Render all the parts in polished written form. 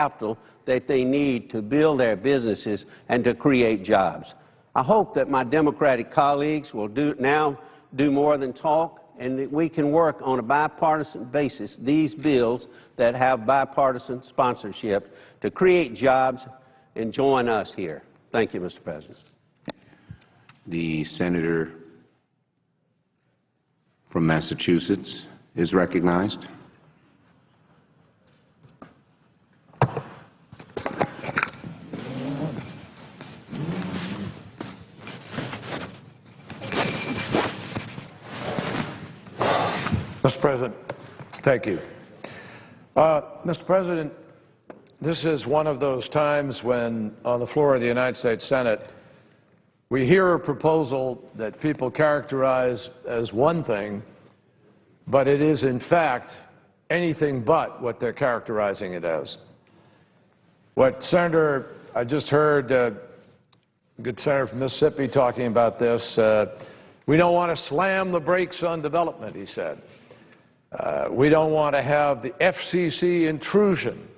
capital that they need to build their businesses and to create jobs. I hope that my Democratic colleagues will do more than talk, and that we can work on a bipartisan basis these bills that have bipartisan sponsorship to create jobs and join us here. Thank you, Mr. President. The senator from Massachusetts is recognized. Mr. President, thank you. Mr. President, this is one of those times when, on the floor of the United States Senate, we hear a proposal that people characterize as one thing, but it is, in fact, anything but what they're characterizing it as. What I just heard a good senator from Mississippi talking about this. We don't want to slam the brakes on development, he said. We don't want to have the FCC intrusion.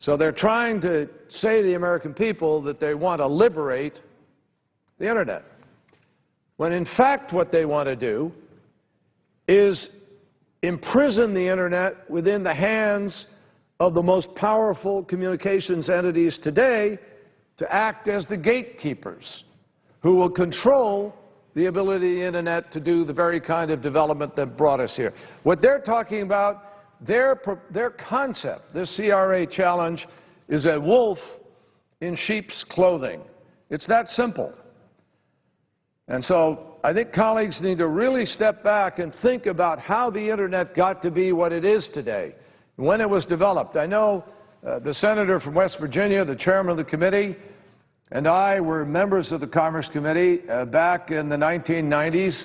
So they're trying to say to the American people that they want to liberate the Internet, when in fact what they want to do is imprison the Internet within the hands of the most powerful communications entities today to act as the gatekeepers who will control the ability of the Internet to do the very kind of development that brought us here. What they're talking about, their concept, this CRA challenge, is a wolf in sheep's clothing. It's that simple. And so I think colleagues need to really step back and think about how the Internet got to be what it is today, when it was developed. I know the senator from West Virginia, the chairman of the committee, and I were members of the Commerce Committee back in the 1990s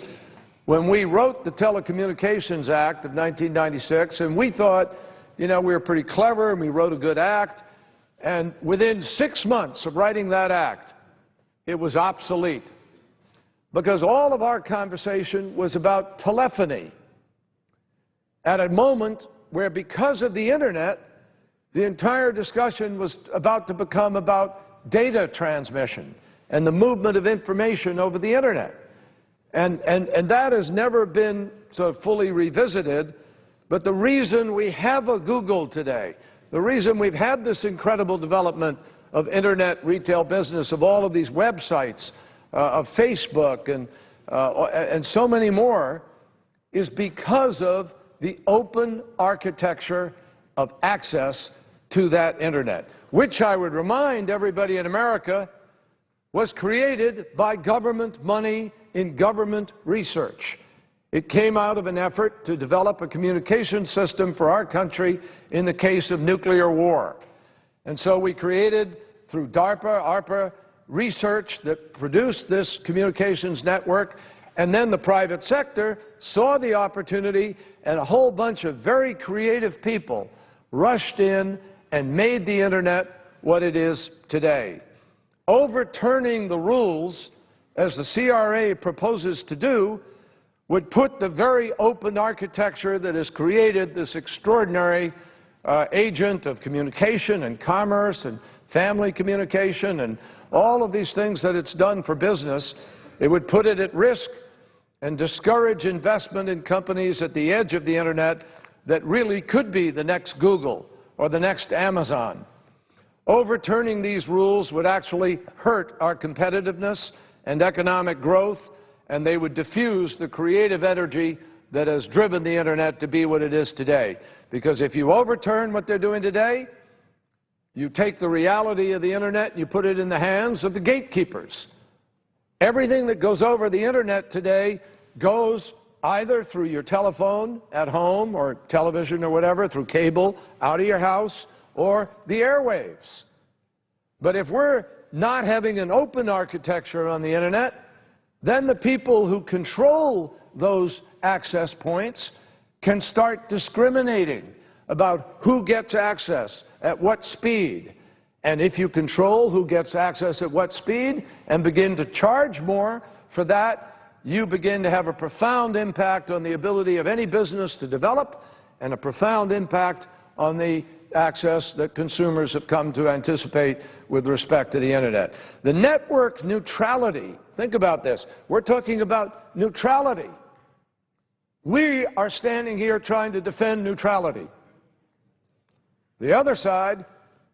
when we wrote the Telecommunications Act of 1996, and we thought, you know, we were pretty clever and we wrote a good act, and within 6 months of writing that act, it was obsolete, because all of our conversation was about telephony at a moment where, because of the Internet, the entire discussion was about to become about data transmission and the movement of information over the Internet. And that has never been sort of fully revisited. But the reason we have a Google today, the reason we've had this incredible development of Internet retail business, of all of these websites, of Facebook and so many more, is because of the open architecture of access to that Internet, which I would remind everybody in America was created by government money in government research. It came out of an effort to develop a communication system for our country in the case of nuclear war. And so we created, through DARPA, ARPA, research that produced this communications network, and then the private sector saw the opportunity, and a whole bunch of very creative people rushed in and made the Internet what it is today. Overturning the rules, as the CRA proposes to do, would put the very open architecture that has created this extraordinary agent of communication and commerce and family communication and all of these things that it's done for business, it would put it at risk and discourage investment in companies at the edge of the Internet that really could be the next Google or the next Amazon. Overturning these rules would actually hurt our competitiveness and economic growth, and they would diffuse the creative energy that has driven the Internet to be what it is today. Because if you overturn what they're doing today, you take the reality of the Internet and you put it in the hands of the gatekeepers. Everything that goes over the Internet today goes either through your telephone at home or television or whatever, through cable, out of your house, or the airwaves. But if we're not having an open architecture on the Internet, then the people who control those access points can start discriminating about who gets access at what speed. And if you control who gets access at what speed and begin to charge more for that, you begin to have a profound impact on the ability of any business to develop and a profound impact on the access that consumers have come to anticipate with respect to the Internet. The network neutrality, think about this. We're talking about neutrality. We are standing here trying to defend neutrality. The other side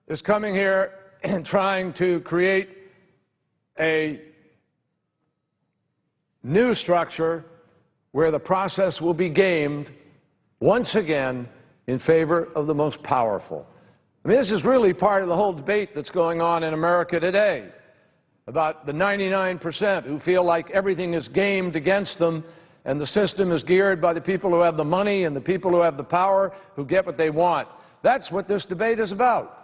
is coming here and trying to create a new structure where the process will be gamed once again in favor of the most powerful. I mean, this is really part of the whole debate that's going on in America today about the 99% who feel like everything is gamed against them and the system is geared by the people who have the money and the people who have the power who get what they want. That's what this debate is about.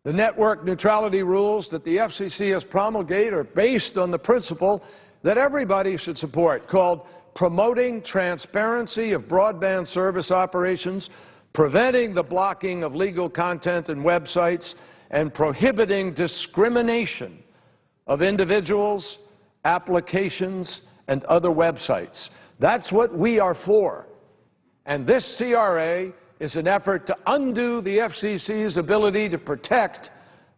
The network neutrality rules that the FCC has promulgated are based on the principle that everybody should support, called promoting transparency of broadband service operations, preventing the blocking of legal content and websites, and prohibiting discrimination of individuals, applications, and other websites. That's what we are for. And this CRA is an effort to undo the FCC's ability to protect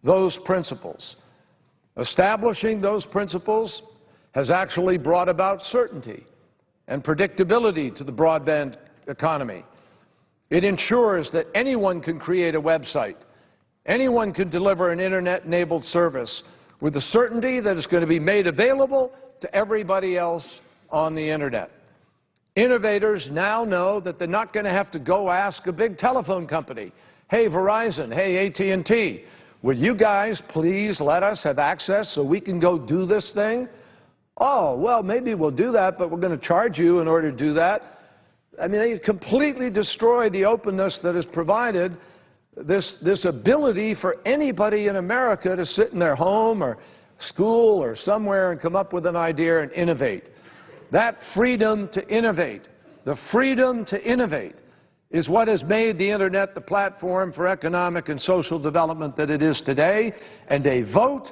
those principles. Establishing those principles has actually brought about certainty and predictability to the broadband economy. It ensures that anyone can create a website, anyone can deliver an Internet-enabled service with the certainty that it's going to be made available to everybody else on the Internet. Innovators now know that they're not going to have to go ask a big telephone company, hey, Verizon, hey, AT&T, will you guys please let us have access so we can go do this thing? Oh, well, maybe we'll do that, but we're going to charge you in order to do that. I mean, they completely destroy the openness that is provided, this ability for anybody in America to sit in their home or school or somewhere and come up with an idea and innovate. That freedom to innovate, the freedom to innovate, is what has made the Internet the platform for economic and social development that it is today, and a vote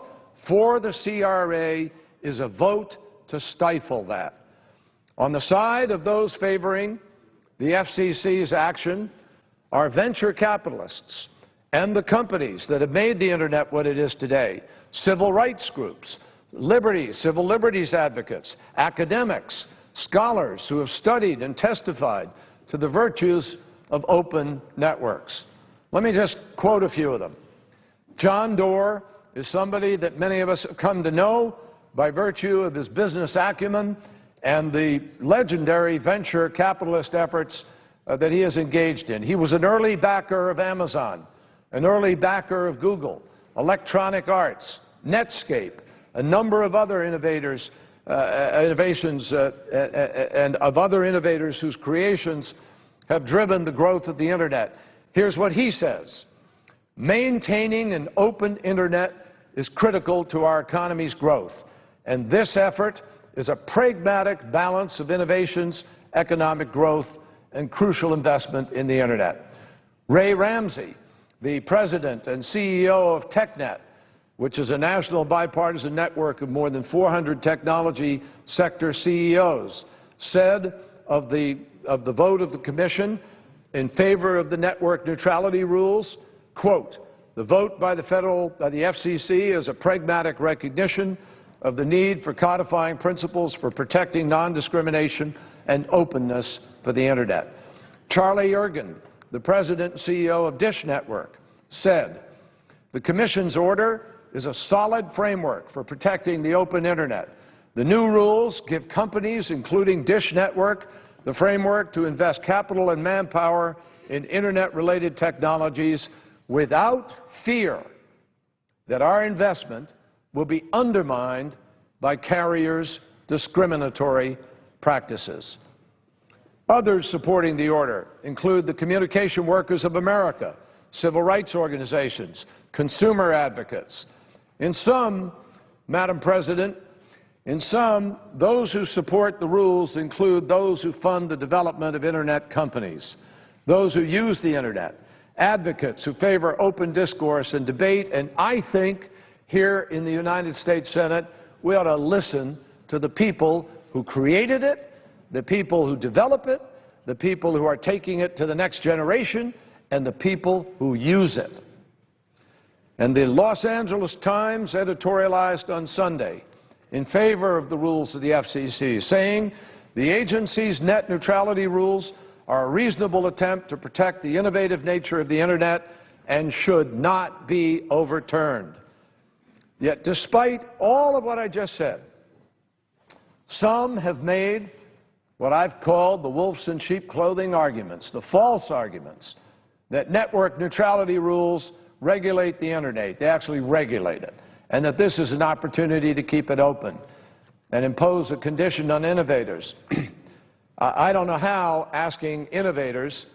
for the CRA is a vote to stifle that. On the side of those favoring the FCC's action are venture capitalists and the companies that have made the Internet what it is today, civil rights groups, civil liberties advocates, academics, scholars who have studied and testified to the virtues of open networks. Let me just quote a few of them. John Doerr is somebody that many of us have come to know by virtue of his business acumen and the legendary venture capitalist efforts that he has engaged in. He was an early backer of Amazon, an early backer of Google, Electronic Arts, Netscape, a number of other innovations and of other innovators whose creations have driven the growth of the Internet. Here's what he says: maintaining an open Internet is critical to our economy's growth, and this effort is a pragmatic balance of innovations, economic growth, and crucial investment in the Internet. Ray Ramsey, the president and CEO of TechNet, which is a national bipartisan network of more than 400 technology sector CEOs, said of the vote of the Commission in favor of the network neutrality rules, quote, "The vote by the FCC is a pragmatic recognition of the need for codifying principles for protecting non-discrimination and openness for the Internet." Charlie Ergen, the president and CEO of Dish Network, said, "The Commission's order is a solid framework for protecting the open Internet. The new rules give companies, including Dish Network, the framework to invest capital and manpower in Internet-related technologies without fear that our investment will be undermined by carriers' discriminatory practices." Others supporting the order include the Communication Workers of America, civil rights organizations, consumer advocates. In sum, Madam President, in sum, those who support the rules include those who fund the development of Internet companies, those who use the Internet, advocates who favor open discourse and debate, and I think here in the United States Senate, we ought to listen to the people who created it, the people who develop it, the people who are taking it to the next generation, and the people who use it. And the Los Angeles Times editorialized on Sunday in favor of the rules of the FCC, saying the agency's net neutrality rules are a reasonable attempt to protect the innovative nature of the Internet and should not be overturned. Yet, despite all of what I just said, some have made what I've called the wolves in sheep clothing arguments, the false arguments, that network neutrality rules regulate the Internet. They actually regulate it, and that this is an opportunity to keep it open and impose a condition on innovators. I don't know how asking innovators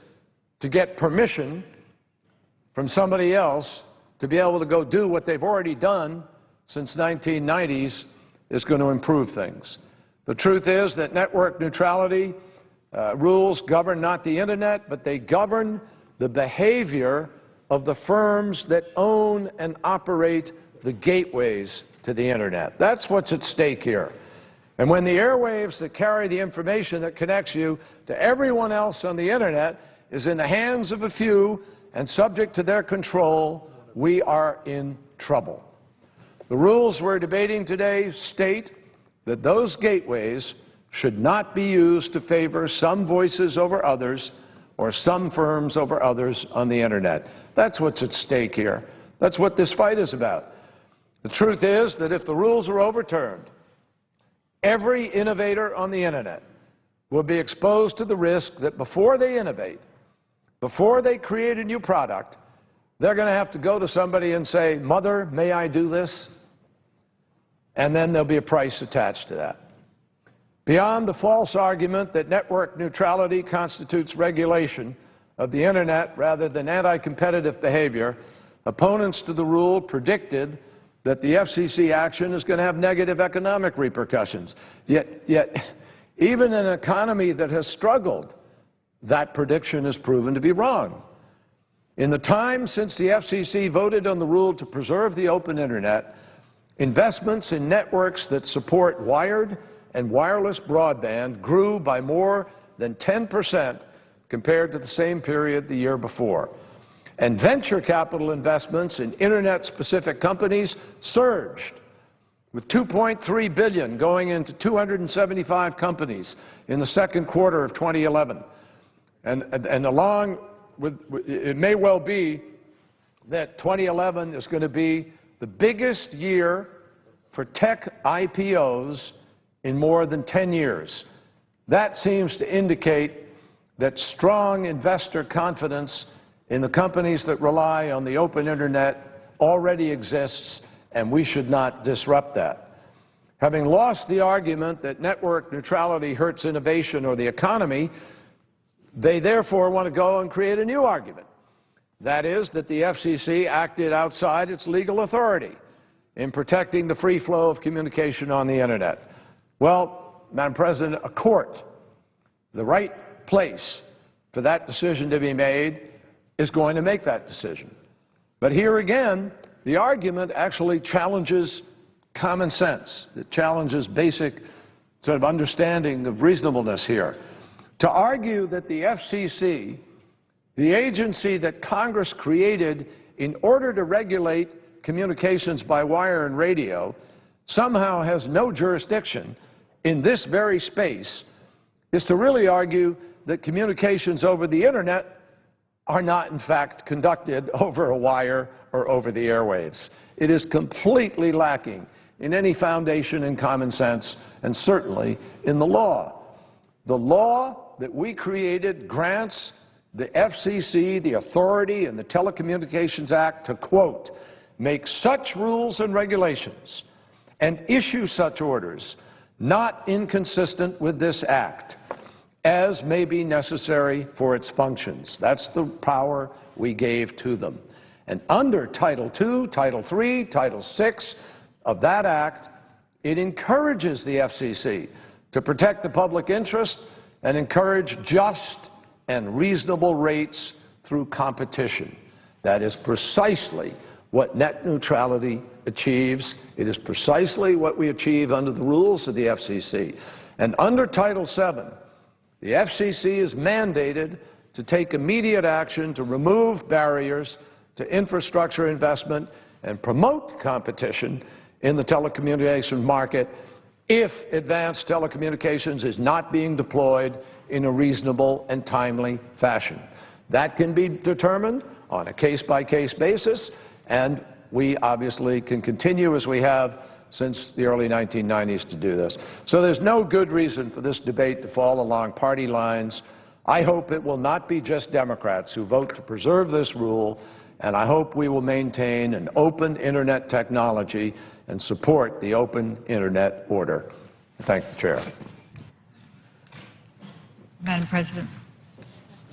to get permission from somebody else to be able to go do what they've already done since 1990s is going to improve things. The truth is that network neutrality rules govern not the Internet, but they govern the behavior of the firms that own and operate the gateways to the Internet. That's what's at stake here. And when the airwaves that carry the information that connects you to everyone else on the Internet is in the hands of a few and subject to their control, we are in trouble. The rules we're debating today state that those gateways should not be used to favor some voices over others or some firms over others on the Internet. That's what's at stake here. That's what this fight is about. The truth is that if the rules are overturned, every innovator on the Internet will be exposed to the risk that before they innovate, before they create a new product, they're going to have to go to somebody and say, "Mother, may I do this?" And then there'll be a price attached to that. Beyond the false argument that network neutrality constitutes regulation of the Internet rather than anti-competitive behavior, opponents to the rule predicted that the FCC action is going to have negative economic repercussions. Yet, even in an economy that has struggled, that prediction has proven to be wrong. In the time since the FCC voted on the rule to preserve the open Internet, investments in networks that support wired and wireless broadband grew by more than 10% compared to the same period the year before. And venture capital investments in Internet-specific companies surged, with $2.3 billion going into 275 companies in the second quarter of 2011. And along with, it may well be that 2011 is going to be the biggest year for tech IPOs in more than 10 years. That seems to indicate that strong investor confidence in the companies that rely on the open Internet already exists, and we should not disrupt that. Having lost the argument that network neutrality hurts innovation or the economy, they therefore want to go and create a new argument. That is, that the FCC acted outside its legal authority in protecting the free flow of communication on the Internet. Well, Madam President, a court, the right place for that decision to be made, is going to make that decision. But here again, the argument actually challenges common sense. It challenges basic sort of understanding of reasonableness here. To argue that the FCC, the agency that Congress created in order to regulate communications by wire and radio, somehow has no jurisdiction in this very space is to really argue that communications over the Internet are not, in fact, conducted over a wire or over the airwaves. It is completely lacking in any foundation in common sense and certainly in the law. The law that we created grants the FCC the authority in the Telecommunications Act to, quote, make such rules and regulations and issue such orders not inconsistent with this act as may be necessary for its functions. That's the power we gave to them. And under Title II, Title III, Title VI of that act, it encourages the FCC to protect the public interest and encourage just and reasonable rates through competition. That is precisely what net neutrality achieves. It is precisely what we achieve under the rules of the FCC. And under Title VII, the FCC is mandated to take immediate action to remove barriers to infrastructure investment and promote competition in the telecommunications market if advanced telecommunications is not being deployed in a reasonable and timely fashion. That can be determined on a case-by-case basis, and we obviously can continue as we have since the early 1990s to do this. So there's no good reason for this debate to fall along party lines. I hope it will not be just Democrats who vote to preserve this rule, and I hope we will maintain an open Internet technology and support the open Internet order. I thank the Chair. Madam President.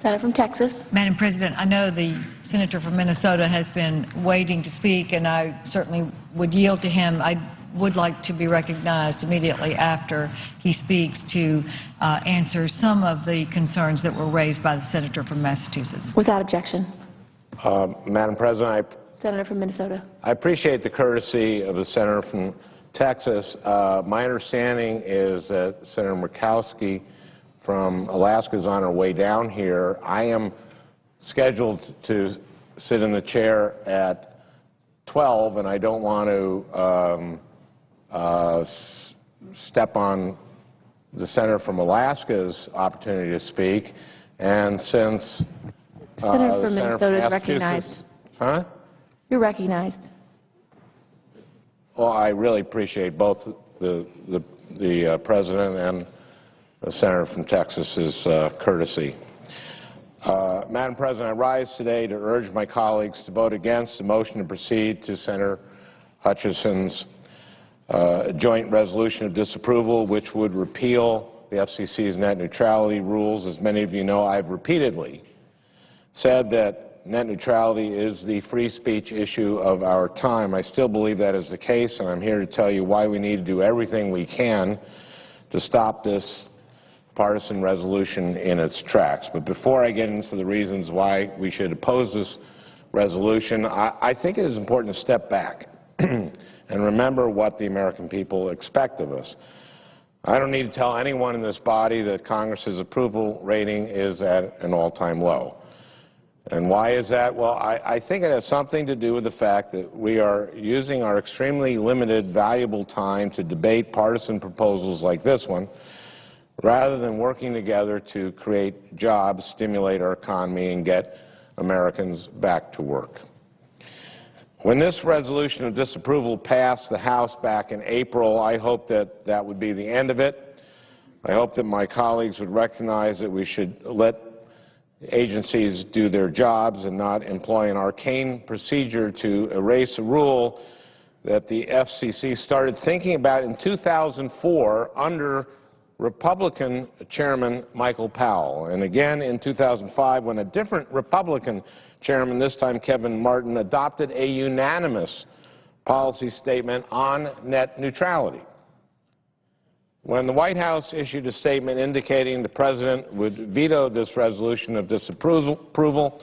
Senator from Texas. Madam President, I know the senator from Minnesota has been waiting to speak, and I certainly would yield to him. I would like to be recognized immediately after he speaks to answer some of the concerns that were raised by the senator from Massachusetts. Without objection. Madam President, Senator from Minnesota. I appreciate the courtesy of the senator from Texas. My understanding is that Senator Murkowski from Alaska is on her way down here. I am scheduled to sit in the chair at 12, and I don't want to step on the senator from Alaska's opportunity to speak. And since Senator from Minnesota is recognized. Huh? You're recognized. Well, I really appreciate both the President and the Senator from Texas's courtesy. Madam President, I rise today to urge my colleagues to vote against the motion to proceed to Senator Hutchison's joint resolution of disapproval, which would repeal the FCC's net neutrality rules. As many of you know, I've repeatedly said that net neutrality is the free speech issue of our time. I still believe that is the case, and I'm here to tell you why we need to do everything we can to stop this partisan resolution in its tracks. But before I get into the reasons why we should oppose this resolution, I think it is important to step back and remember what the American people expect of us. I don't need to tell anyone in this body that Congress's approval rating is at an all-time low. And why is that? Well, I think it has something to do with the fact that we are using our extremely limited, valuable time to debate partisan proposals like this one, rather than working together to create jobs, stimulate our economy, and get Americans back to work. When this resolution of disapproval passed the House back in April, I hoped that that would be the end of it. I hope that my colleagues would recognize that we should let agencies do their jobs and not employ an arcane procedure to erase a rule that the FCC started thinking about in 2004 under Republican Chairman Michael Powell, and again in 2005 when a different Republican chairman, this time Kevin Martin, adopted a unanimous policy statement on net neutrality. When the White House issued a statement indicating the President would veto this resolution of disapproval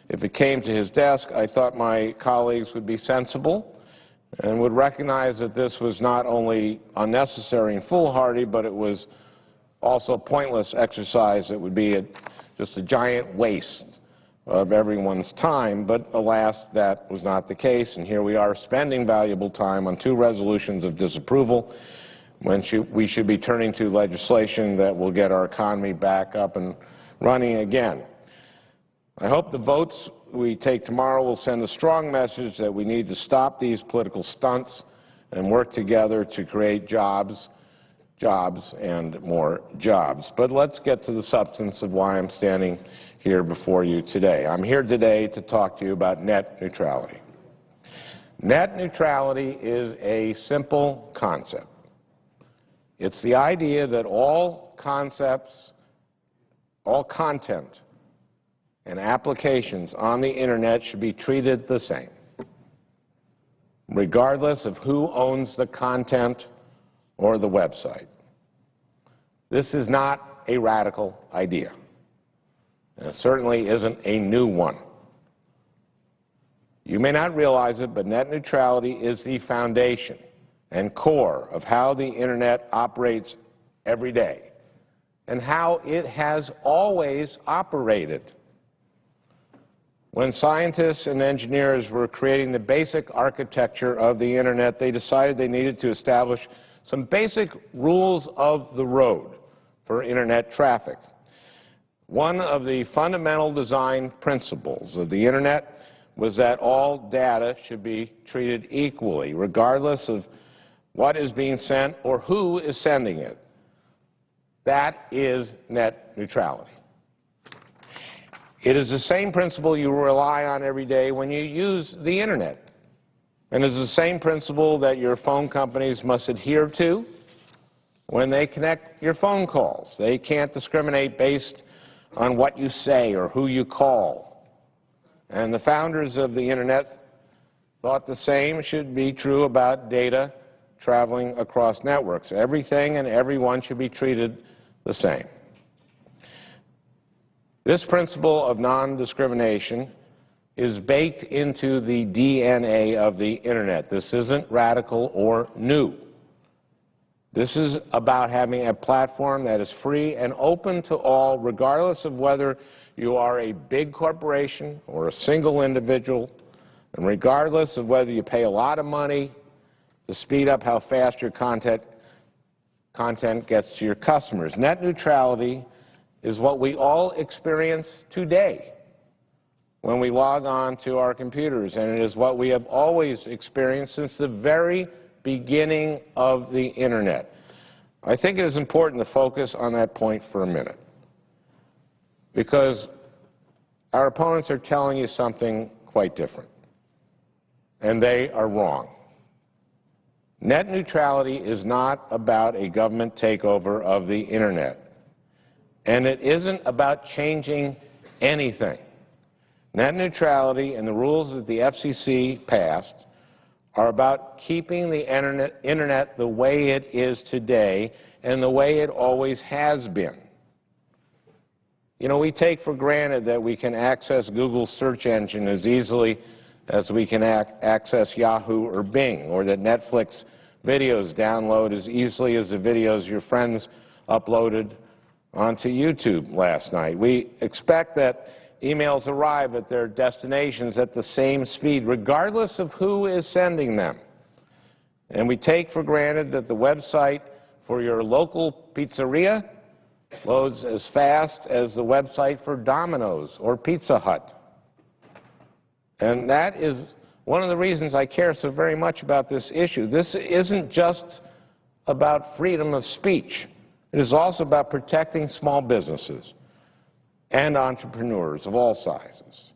if it came to his desk, I thought my colleagues would be sensible and would recognize that this was not only unnecessary and foolhardy, but it was also a pointless exercise that would be just a giant waste of everyone's time. But alas, that was not the case, and here we are spending valuable time on two resolutions of disapproval when we should be turning to legislation that will get our economy back up and running again. I hope the votes we take tomorrow will send a strong message that we need to stop these political stunts and work together to create jobs, jobs, and more jobs. But let's get to the substance of why I'm standing here before you today. I'm here today to talk to you about net neutrality. Net neutrality is a simple concept. It's the idea that all concepts, all content, and applications on the Internet should be treated the same, regardless of who owns the content or the website. This is not a radical idea, and it certainly isn't a new one. You may not realize it, but net neutrality is the foundation and core of how the Internet operates every day and how it has always operated. When scientists and engineers were creating the basic architecture of the Internet, they decided they needed to establish some basic rules of the road for Internet traffic. One of the fundamental design principles of the Internet was that all data should be treated equally, regardless of what is being sent or who is sending it. That is net neutrality. It is the same principle you rely on every day when you use the Internet. And it's the same principle that your phone companies must adhere to when they connect your phone calls. They can't discriminate based on what you say or who you call. And the founders of the Internet thought the same should be true about data traveling across networks. Everything and everyone should be treated the same. This principle of non-discrimination is baked into the DNA of the Internet. This isn't radical or new. This is about having a platform that is free and open to all, regardless of whether you are a big corporation or a single individual, and regardless of whether you pay a lot of money to speed up how fast your content gets to your customers. Net neutrality is what we all experience today when we log on to our computers, and it is what we have always experienced since the very beginning of the Internet. I think it is important to focus on that point for a minute, because our opponents are telling you something quite different, and they are wrong. Net neutrality is not about a government takeover of the Internet. And it isn't about changing anything. Net neutrality and the rules that the FCC passed are about keeping the Internet the way it is today and the way it always has been. You know, we take for granted that we can access Google's search engine as easily as we can access Yahoo or Bing, or that Netflix videos download as easily as the videos your friends uploaded onto YouTube last night. We expect that emails arrive at their destinations at the same speed, regardless of who is sending them. And we take for granted that the website for your local pizzeria loads as fast as the website for Domino's or Pizza Hut. And that is one of the reasons I care so very much about this issue. This isn't just about freedom of speech. It is also about protecting small businesses and entrepreneurs of all sizes.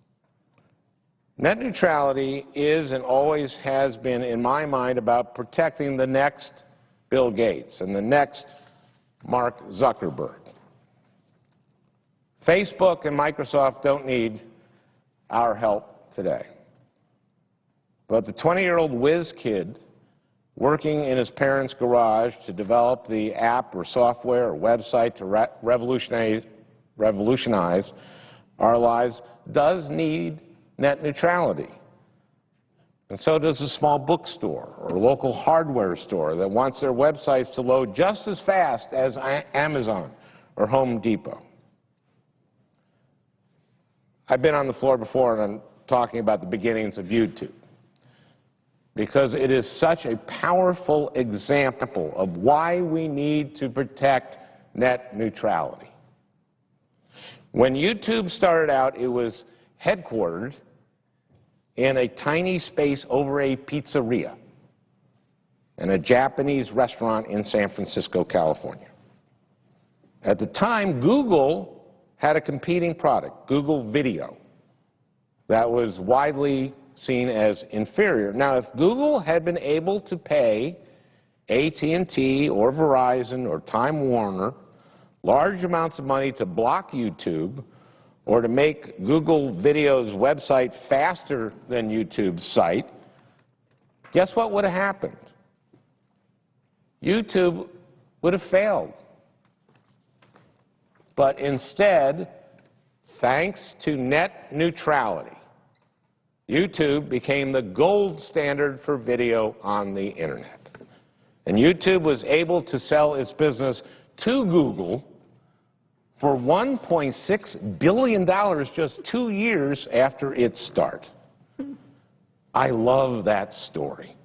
Net neutrality is and always has been, in my mind, about protecting the next Bill Gates and the next Mark Zuckerberg. Facebook and Microsoft don't need our help today. But the 20-year-old whiz kid working in his parents' garage to develop the app or software or website to revolutionize our lives does need net neutrality. And so does a small bookstore or local hardware store that wants their websites to load just as fast as Amazon or Home Depot. I've been on the floor before and I'm talking about the beginnings of YouTube, because it is such a powerful example of why we need to protect net neutrality. When YouTube started out, it was headquartered in a tiny space over a pizzeria in a Japanese restaurant in San Francisco, California. At the time, Google had a competing product, Google Video, that was widely seen as inferior. Now, if Google had been able to pay AT&T or Verizon or Time Warner large amounts of money to block YouTube or to make Google Video's website faster than YouTube's site, guess what would have happened? YouTube would have failed. But instead, thanks to net neutrality, YouTube became the gold standard for video on the Internet. And YouTube was able to sell its business to Google for $1.6 billion just 2 years after its start. I love that story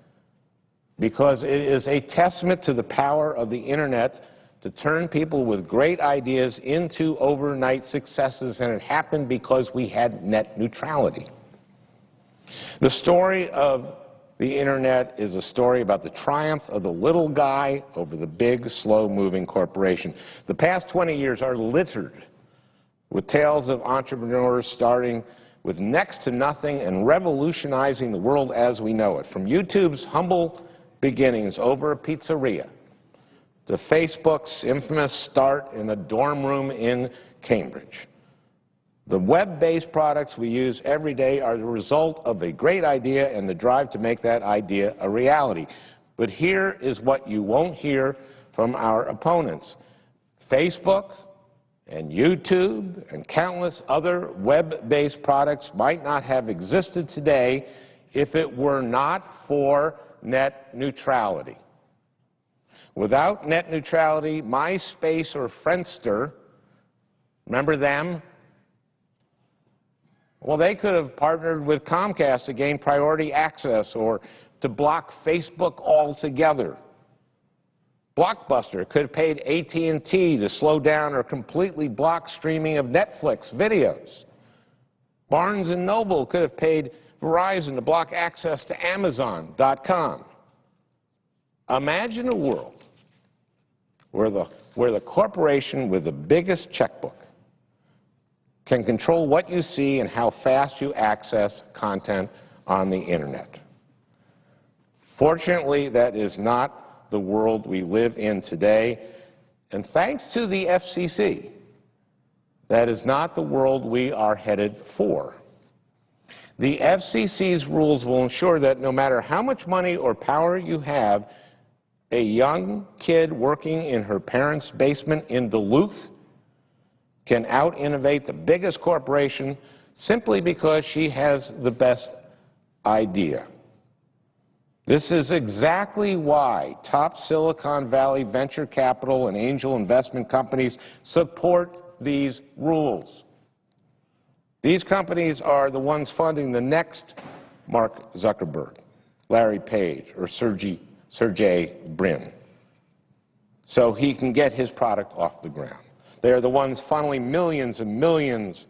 because it is a testament to the power of the Internet to turn people with great ideas into overnight successes, and it happened because we had net neutrality. The story of the Internet is a story about the triumph of the little guy over the big, slow-moving corporation. The past 20 years are littered with tales of entrepreneurs starting with next to nothing and revolutionizing the world as we know it. From YouTube's humble beginnings over a pizzeria to Facebook's infamous start in a dorm room in Cambridge. The web-based products we use every day are the result of a great idea and the drive to make that idea a reality. But here is what you won't hear from our opponents. Facebook and YouTube and countless other web-based products might not have existed today if it were not for net neutrality. Without net neutrality, MySpace or Friendster, remember them? Well, they could have partnered with Comcast to gain priority access or to block Facebook altogether. Blockbuster could have paid AT&T to slow down or completely block streaming of Netflix videos. Barnes & Noble could have paid Verizon to block access to Amazon.com. Imagine a world where the corporation with the biggest checkbook can control what you see and how fast you access content on the Internet. Fortunately, that is not the world we live in today, and thanks to the FCC, that is not the world we are headed for. The FCC's rules will ensure that no matter how much money or power you have, a young kid working in her parents' basement in Duluth can out-innovate the biggest corporation simply because she has the best idea. This is exactly why top Silicon Valley venture capital and angel investment companies support these rules. These companies are the ones funding the next Mark Zuckerberg, Larry Page, or Sergey Brin, so he can get his product off the ground. They are the ones funneling millions and millions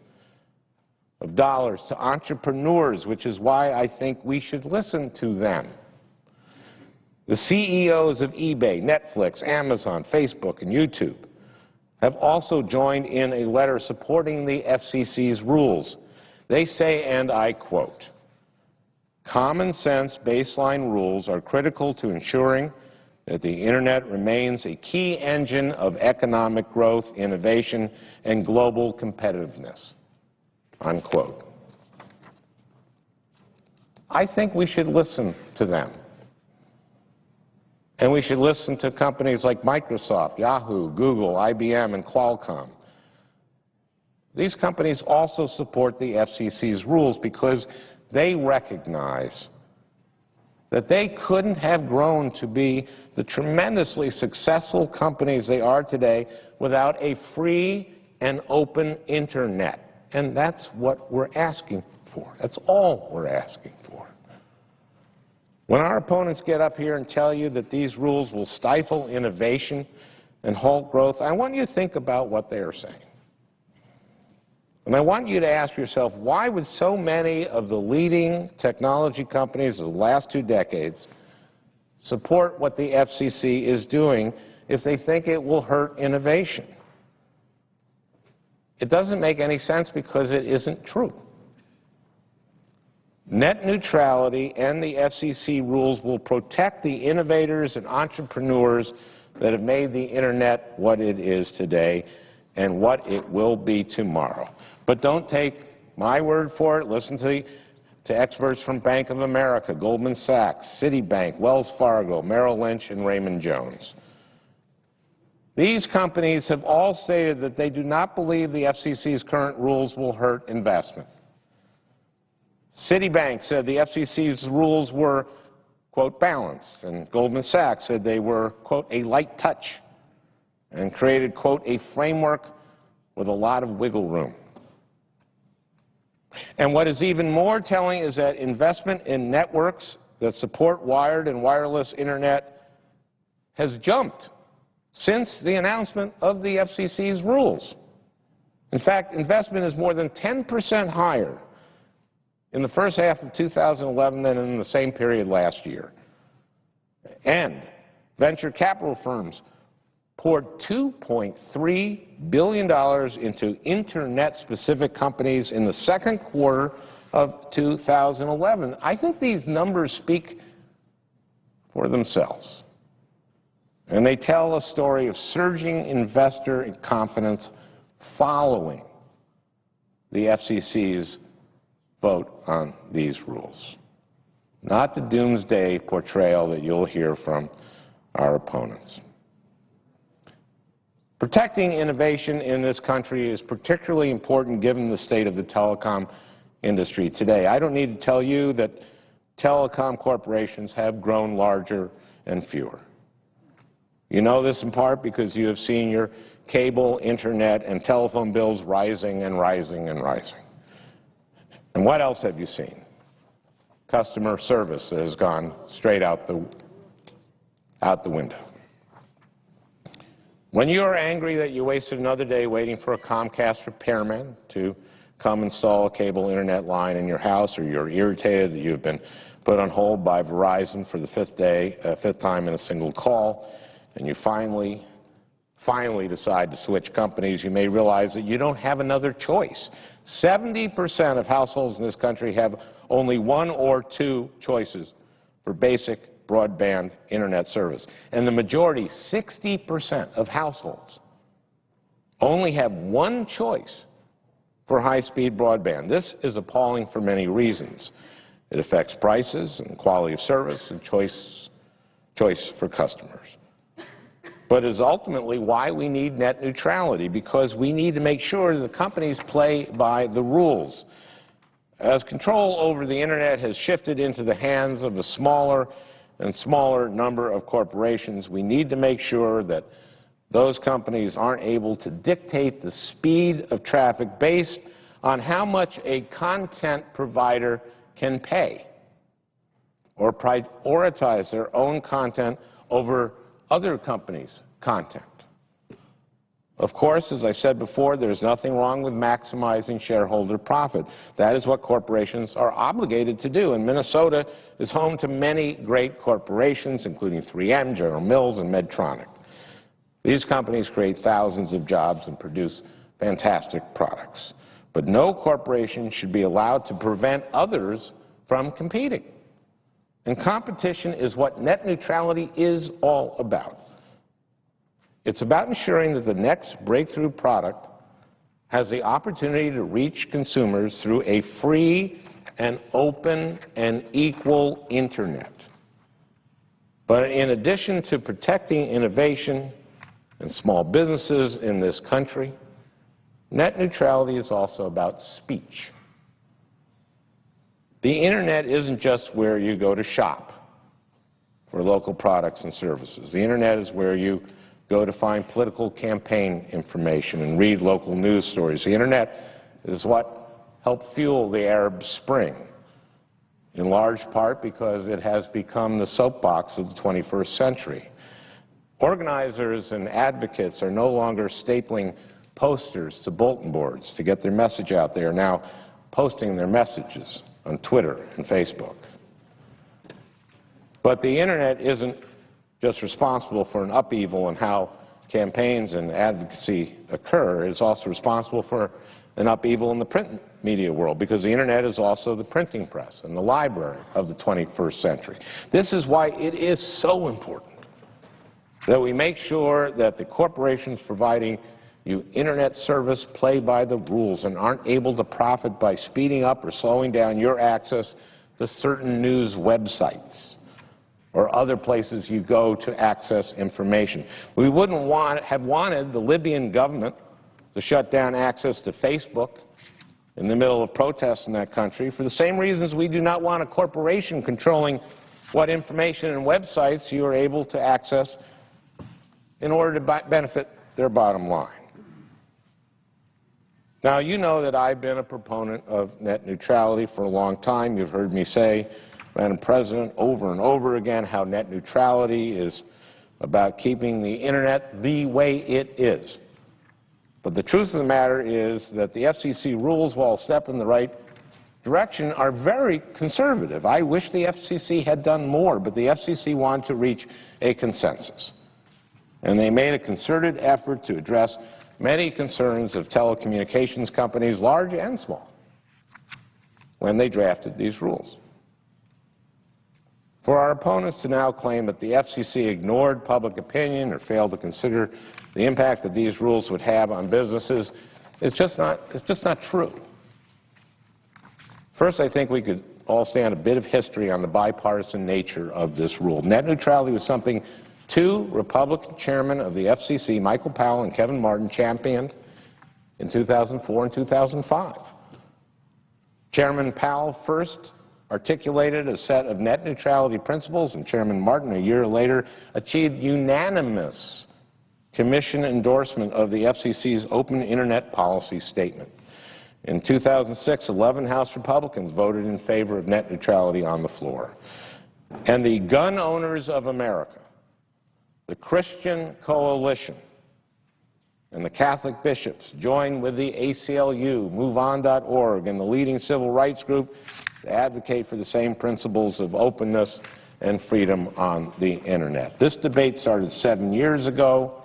of dollars to entrepreneurs, which is why I think we should listen to them. The CEOs of eBay, Netflix, Amazon, Facebook, and YouTube have also joined in a letter supporting the FCC's rules. They say, and I quote, "Common sense baseline rules are critical to ensuring that the Internet remains a key engine of economic growth, innovation, and global competitiveness," unquote. I think we should listen to them. And we should listen to companies like Microsoft, Yahoo, Google, IBM, and Qualcomm. These companies also support the FCC's rules because they recognize that they couldn't have grown to be the tremendously successful companies they are today without a free and open Internet. And that's what we're asking for. That's all we're asking for. When our opponents get up here and tell you that these rules will stifle innovation and halt growth, I want you to think about what they are saying. And I want you to ask yourself, why would so many of the leading technology companies of the last 2 decades support what the FCC is doing if they think it will hurt innovation? It doesn't make any sense because it isn't true. Net neutrality and the FCC rules will protect the innovators and entrepreneurs that have made the Internet what it is today and what it will be tomorrow. But don't take my word for it. Listen to experts from Bank of America, Goldman Sachs, Citibank, Wells Fargo, Merrill Lynch, and Raymond Jones. These companies have all stated that they do not believe the FCC's current rules will hurt investment. Citibank said the FCC's rules were, quote, balanced, and Goldman Sachs said they were, quote, a light touch, and created, quote, a framework with a lot of wiggle room. And what is even more telling is that investment in networks that support wired and wireless Internet has jumped since the announcement of the FCC's rules. In fact, investment is more than 10% higher in the first half of 2011 than in the same period last year. And venture capital firms poured $2.3 billion into Internet-specific companies in the second quarter of 2011. I think these numbers speak for themselves. And they tell a story of surging investor confidence following the FCC's vote on these rules, not the doomsday portrayal that you'll hear from our opponents. Protecting innovation in this country is particularly important given the state of the telecom industry today. I don't need to tell you that telecom corporations have grown larger and fewer. You know this in part because you have seen your cable, internet, and telephone bills rising and rising and rising. And what else have you seen? Customer service has gone straight out the window. When you're angry that you wasted another day waiting for a Comcast repairman to come install a cable internet line in your house, or you're irritated that you've been put on hold by Verizon for the fifth time in a single call, and you finally decide to switch companies, you may realize that you don't have another choice. 70% of households in this country have only one or two choices for basic broadband internet service. And the majority, 60% of households, only have one choice for high-speed broadband. This is appalling for many reasons. It affects prices and quality of service and choice for customers. But is ultimately why we need net neutrality, because we need to make sure that the companies play by the rules. As control over the Internet has shifted into the hands of a smaller and smaller number of corporations, we need to make sure that those companies aren't able to dictate the speed of traffic based on how much a content provider can pay or prioritize their own content over other companies' content. Of course, as I said before, there's nothing wrong with maximizing shareholder profit. That is what corporations are obligated to do. And Minnesota is home to many great corporations, including 3M, General Mills, and Medtronic. These companies create thousands of jobs and produce fantastic products. But no corporation should be allowed to prevent others from competing. And competition is what net neutrality is all about. It's about ensuring that the next breakthrough product has the opportunity to reach consumers through a free and open and equal Internet. But in addition to protecting innovation and small businesses in this country, net neutrality is also about speech. The Internet isn't just where you go to shop for local products and services. The Internet is where you go to find political campaign information and read local news stories. The Internet is what helped fuel the Arab Spring, in large part because it has become the soapbox of the 21st century. Organizers and advocates are no longer stapling posters to bulletin boards to get their message out. They are now posting their messages on Twitter and Facebook. But the Internet isn't just responsible for an upheaval in how campaigns and advocacy occur. It's also responsible for an upheaval in the print media world, because the Internet is also the printing press and the library of the 21st century. This is why it is so important that we make sure that the corporations providing you Internet service play by the rules and aren't able to profit by speeding up or slowing down your access to certain news websites or other places you go to access information. We wouldn't have wanted the Libyan government to shut down access to Facebook in the middle of protests in that country for the same reasons we do not want a corporation controlling what information and websites you are able to access in order to benefit their bottom line. Now, you know that I've been a proponent of net neutrality for a long time. You've heard me say, Madam President, over and over again how net neutrality is about keeping the Internet the way it is. But the truth of the matter is that the FCC rules, while a step in the right direction, are very conservative. I wish the FCC had done more, but the FCC wanted to reach a consensus. And they made a concerted effort to address many concerns of telecommunications companies, large and small, when they drafted these rules. For our opponents to now claim that the FCC ignored public opinion or failed to consider the impact that these rules would have on businesses, it's just not true. First, I think we could all stand a bit of history on the bipartisan nature of this rule. Net neutrality was something two Republican chairmen of the FCC, Michael Powell and Kevin Martin, championed in 2004 and 2005. Chairman Powell first articulated a set of net neutrality principles, and Chairman Martin, a year later, achieved unanimous commission endorsement of the FCC's open Internet policy statement. In 2006, 11 House Republicans voted in favor of net neutrality on the floor. And the gun owners of America, the Christian Coalition, and the Catholic bishops joined with the ACLU, MoveOn.org, and the leading civil rights group to advocate for the same principles of openness and freedom on the Internet. This debate started 7 years ago,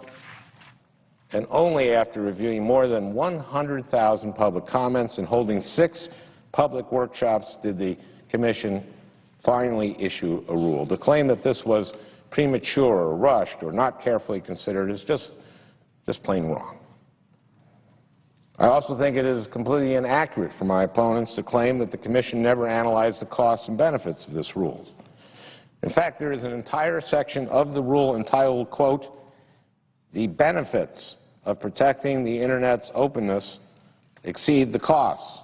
and only after reviewing more than 100,000 public comments and holding 6 public workshops did the Commission finally issue a rule. To claim that this was premature or rushed or not carefully considered is just plain wrong. I also think it is completely inaccurate for my opponents to claim that the Commission never analyzed the costs and benefits of this rule. In fact, there is an entire section of the rule entitled, quote, "The benefits of protecting the Internet's openness exceed the costs,"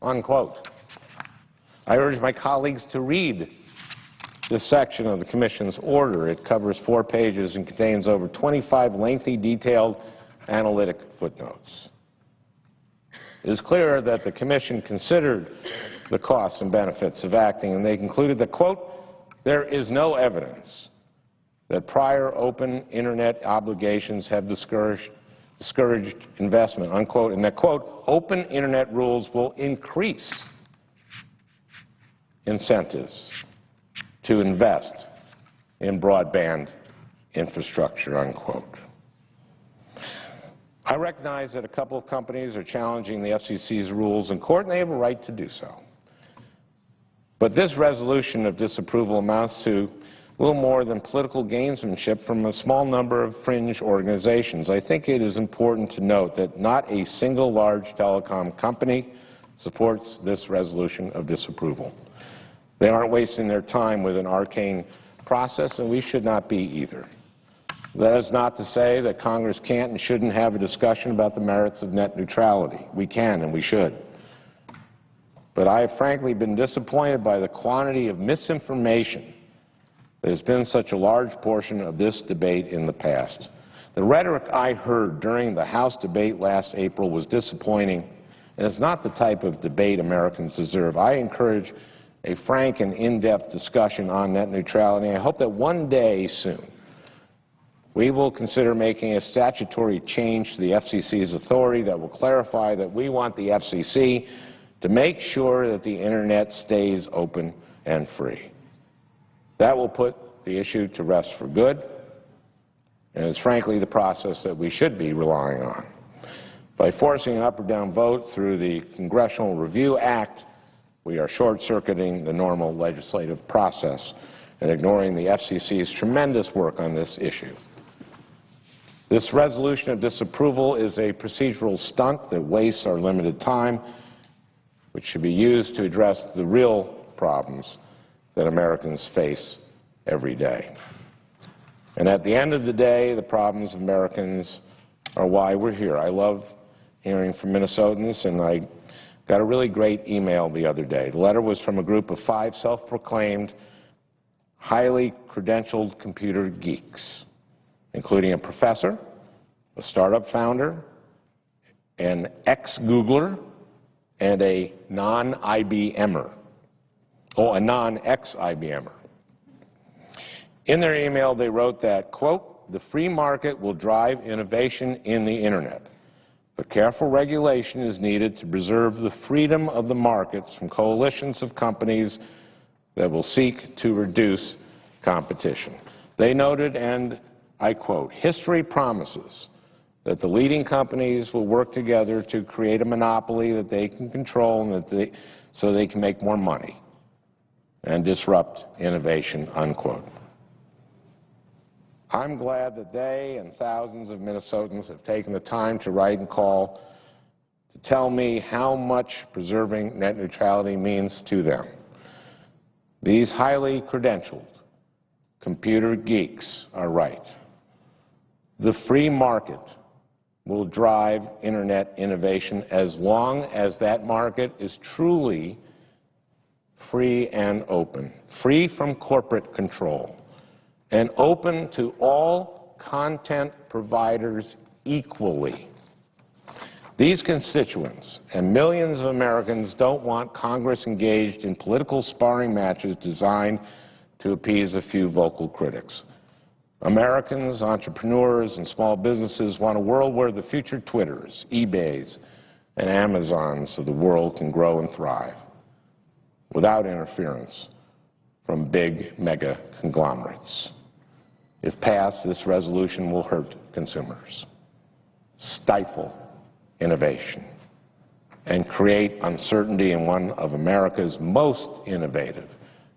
unquote. I urge my colleagues to read this section of the Commission's order. It covers 4 pages and contains over 25 lengthy, detailed analytic footnotes. It is clear that the Commission considered the costs and benefits of acting, and they concluded that, quote, "There is no evidence that prior open Internet obligations have discouraged investment," unquote, and that, quote, "Open Internet rules will increase incentives to invest in broadband infrastructure," unquote. I recognize that a couple of companies are challenging the FCC's rules in court, and they have a right to do so. But this resolution of disapproval amounts to a little more than political gamesmanship from a small number of fringe organizations. I think it is important to note that not a single large telecom company supports this resolution of disapproval. They aren't wasting their time with an arcane process, and we should not be either. That is not to say that Congress can't and shouldn't have a discussion about the merits of net neutrality. We can and we should. But I have frankly been disappointed by the quantity of misinformation that has been such a large portion of this debate in the past. The rhetoric I heard during the House debate last April was disappointing, and it's not the type of debate Americans deserve. I encourage a frank and in-depth discussion on net neutrality. I hope that one day soon we will consider making a statutory change to the FCC's authority that will clarify that we want the FCC to make sure that the Internet stays open and free. That will put the issue to rest for good, and it's frankly the process that we should be relying on. By forcing an up or down vote through the Congressional Review Act, we are short-circuiting the normal legislative process and ignoring the FCC's tremendous work on this issue. This resolution of disapproval is a procedural stunt that wastes our limited time, which should be used to address the real problems that Americans face every day. And at the end of the day, the problems of Americans are why we're here. I love hearing from Minnesotans, and I got a really great email the other day. The letter was from a group of 5 self-proclaimed, highly credentialed computer geeks, including a professor, a startup founder, an ex-Googler, and a non-IBMer, a non-ex-IBMer. In their email, they wrote that, quote, "The free market will drive innovation in the Internet, but careful regulation is needed to preserve the freedom of the markets from coalitions of companies that will seek to reduce competition." They noted, and I quote, "History promises that the leading companies will work together to create a monopoly that they can control and so they can make more money and disrupt innovation," unquote. I'm glad that they and thousands of Minnesotans have taken the time to write and call to tell me how much preserving net neutrality means to them. These highly credentialed computer geeks are right. The free market will drive Internet innovation as long as that market is truly free and open, free from corporate control, and open to all content providers equally. These constituents and millions of Americans don't want Congress engaged in political sparring matches designed to appease a few vocal critics. Americans, entrepreneurs, and small businesses want a world where the future Twitters, eBays, and Amazons of the world can grow and thrive without interference from big mega conglomerates. If passed, this resolution will hurt consumers, stifle innovation, and create uncertainty in one of America's most innovative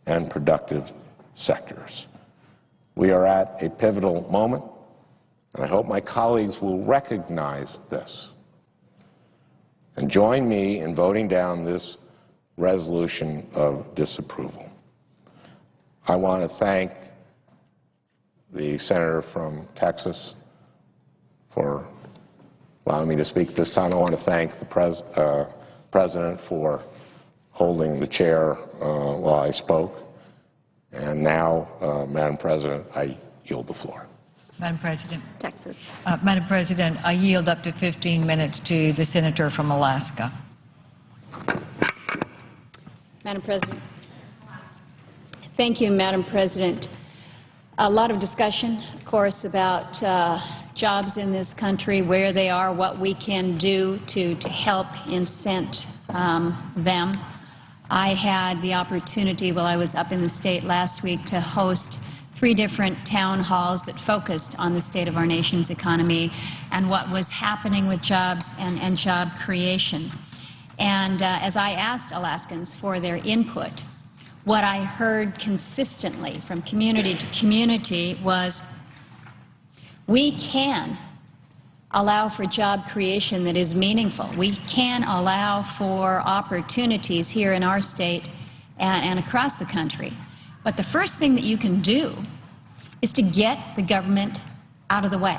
and productive sectors. We are at a pivotal moment, and I hope my colleagues will recognize this and join me in voting down this resolution of disapproval. I want to thank the senator from Texas for allowing me to speak this time. I want to thank the President for holding the chair while I spoke. And now, Madam President, I yield the floor. Madam President. Texas. Madam President, I yield up to 15 minutes to the senator from Alaska. Madam President. Thank you, Madam President. A lot of discussion, of course, about jobs in this country, where they are, what we can do to help incent them. I had the opportunity while I was up in the state last week to host 3 different town halls that focused on the state of our nation's economy and what was happening with jobs and job creation. And as I asked Alaskans for their input, what I heard consistently from community to community was, we can allow for job creation that is meaningful. We can allow for opportunities here in our state and across the country. But the first thing that you can do is to get the government out of the way.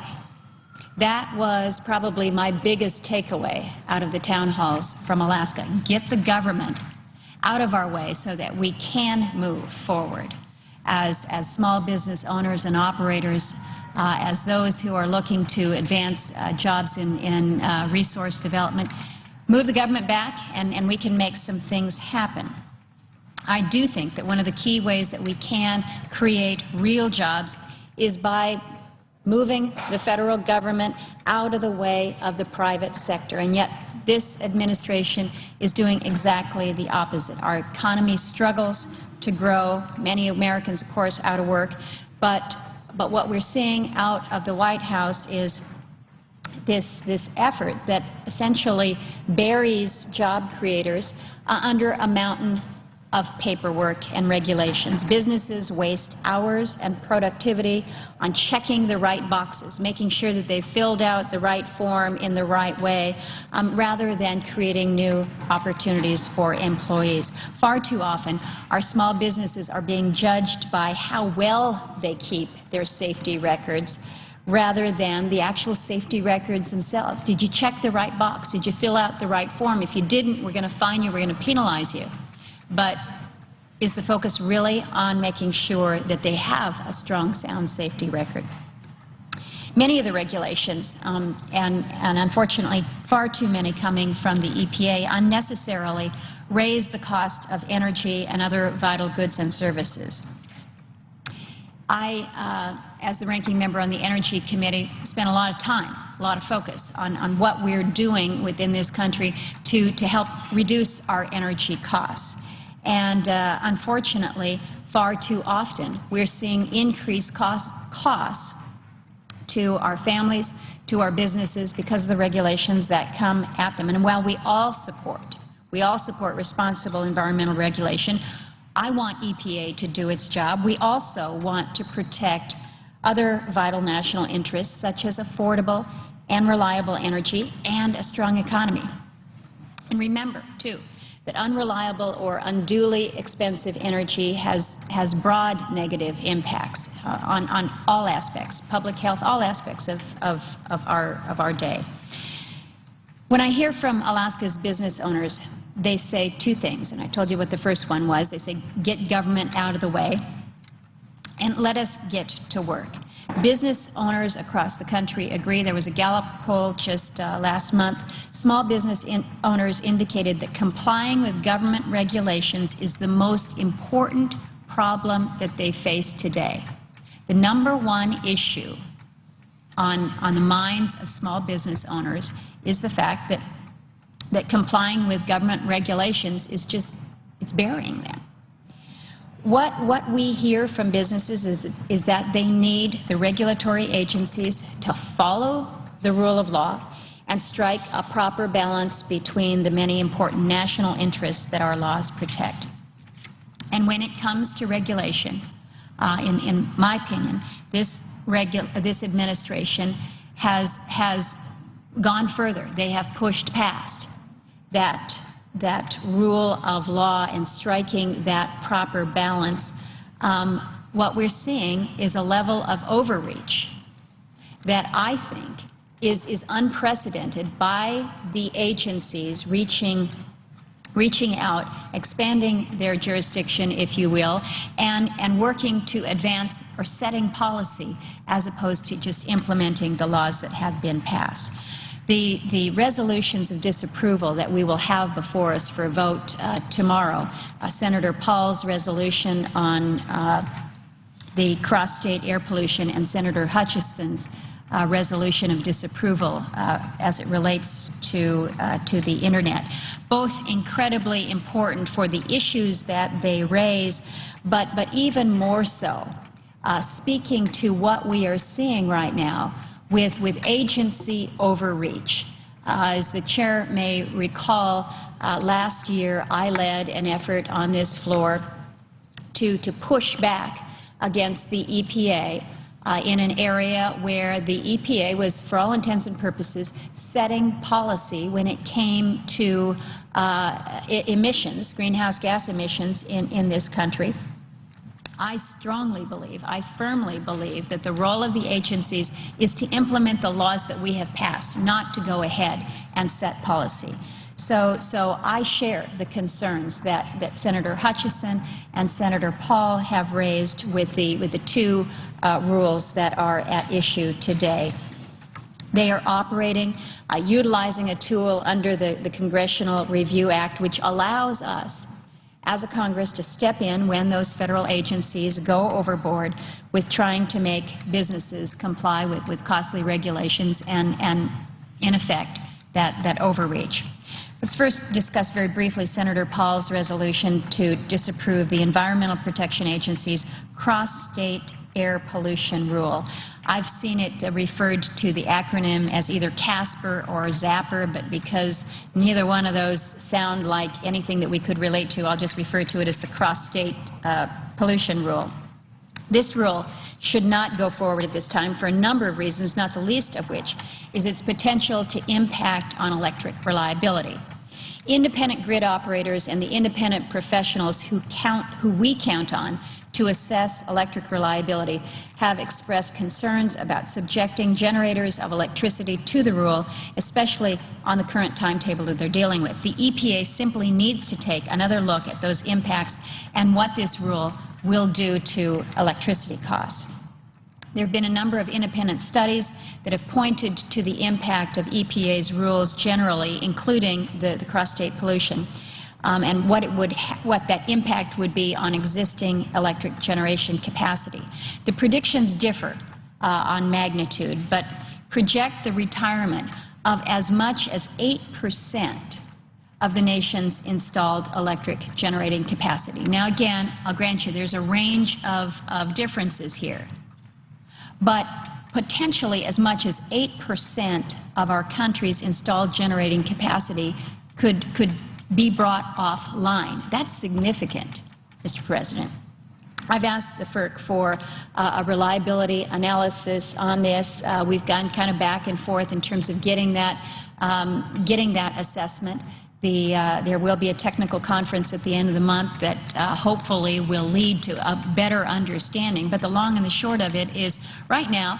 That was probably my biggest takeaway out of the town halls from Alaska. Get the government out of our way so that we can move forward as small business owners and operators, as those who are looking to advance jobs in resource development. Move the government back, and we can make some things happen. I do think that one of the key ways that we can create real jobs is by moving the federal government out of the way of the private sector. And yet this administration is doing exactly the opposite. Our economy struggles to grow. Many Americans, of course, out of work. But what we're seeing out of the White House is this effort that essentially buries job creators under a mountain of paperwork and regulations. Businesses waste hours and productivity on checking the right boxes, making sure that they filled out the right form in the right way, rather than creating new opportunities for employees. Far too often, our small businesses are being judged by how well they keep their safety records, rather than the actual safety records themselves. Did you check the right box? Did you fill out the right form? If you didn't, we're going to fine you, we're going to penalize you. But is the focus really on making sure that they have a strong, sound safety record? Many of the regulations, and unfortunately far too many coming from the EPA, unnecessarily raise the cost of energy and other vital goods and services. I, as the ranking member on the Energy Committee, spent a lot of time, a lot of focus on what we're doing within this country to help reduce our energy costs. And unfortunately, far too often, we're seeing increased costs to our families, to our businesses because of the regulations that come at them. And while we all support responsible environmental regulation, I want EPA to do its job. We also want to protect other vital national interests, such as affordable and reliable energy and a strong economy. And remember, too, that unreliable or unduly expensive energy has broad negative impacts on all aspects, public health, all aspects of our day. When I hear from Alaska's business owners, they say two things, and I told you what the first one was. They say, get government out of the way and let us get to work. Business owners across the country agree. There was a Gallup poll just last month. Small business owners indicated that complying with government regulations is the most important problem that they face today. The number one issue on the minds of small business owners is the fact that complying with government regulations is just, it's burying them. What we hear from businesses is that they need the regulatory agencies to follow the rule of law and strike a proper balance between the many important national interests that our laws protect. And when it comes to regulation, in my opinion, this administration has gone further. They have pushed past that rule of law and striking that proper balance. What we're seeing is a level of overreach that I think is unprecedented by the agencies reaching out, expanding their jurisdiction, if you will, and working to advance or setting policy as opposed to just implementing the laws that have been passed. The resolutions of disapproval that we will have before us for a vote tomorrow, Senator Paul's resolution on the cross-state air pollution and Senator Hutchison's resolution of disapproval as it relates to the Internet, both incredibly important for the issues that they raise, but even more so, speaking to what we are seeing right now with agency overreach. As the Chair may recall, last year I led an effort on this floor to push back against the EPA in an area where the EPA was, for all intents and purposes, setting policy when it came to emissions, greenhouse gas emissions in this country. I strongly believe, I firmly believe that the role of the agencies is to implement the laws that we have passed, not to go ahead and set policy. So I share the concerns that Senator Hutchison and Senator Paul have raised with the two rules that are at issue today. They are operating, utilizing a tool under the Congressional Review Act, which allows us as a Congress to step in when those federal agencies go overboard with trying to make businesses comply with costly regulations and in effect, that overreach. Let's first discuss very briefly Senator Paul's resolution to disapprove the Environmental Protection Agency's cross-state air pollution rule. I've seen it referred to the acronym as either CASPER or ZAPPER, but because neither one of those sound like anything that we could relate to, I'll just refer to it as the cross-state pollution rule. This rule should not go forward at this time for a number of reasons, not the least of which is its potential to impact on electric reliability. Independent grid operators and the independent professionals who we count on to assess electric reliability have expressed concerns about subjecting generators of electricity to the rule, especially on the current timetable that they're dealing with. The EPA simply needs to take another look at those impacts and what this rule will do to electricity costs. There have been a number of independent studies that have pointed to the impact of EPA's rules generally, including the cross-state pollution, and what that impact would be on existing electric generation capacity. The predictions differ on magnitude, but project the retirement of as much as 8% of the nation's installed electric generating capacity. Now, again, I'll grant you there's a range of differences here, but potentially as much as 8% of our country's installed generating capacity could be brought offline. That's significant, Mr. President. I've asked the FERC for a reliability analysis on this. We've gone kind of back and forth in terms of getting that assessment. There will be a technical conference at the end of the month that hopefully will lead to a better understanding. But the long and the short of it is, right now,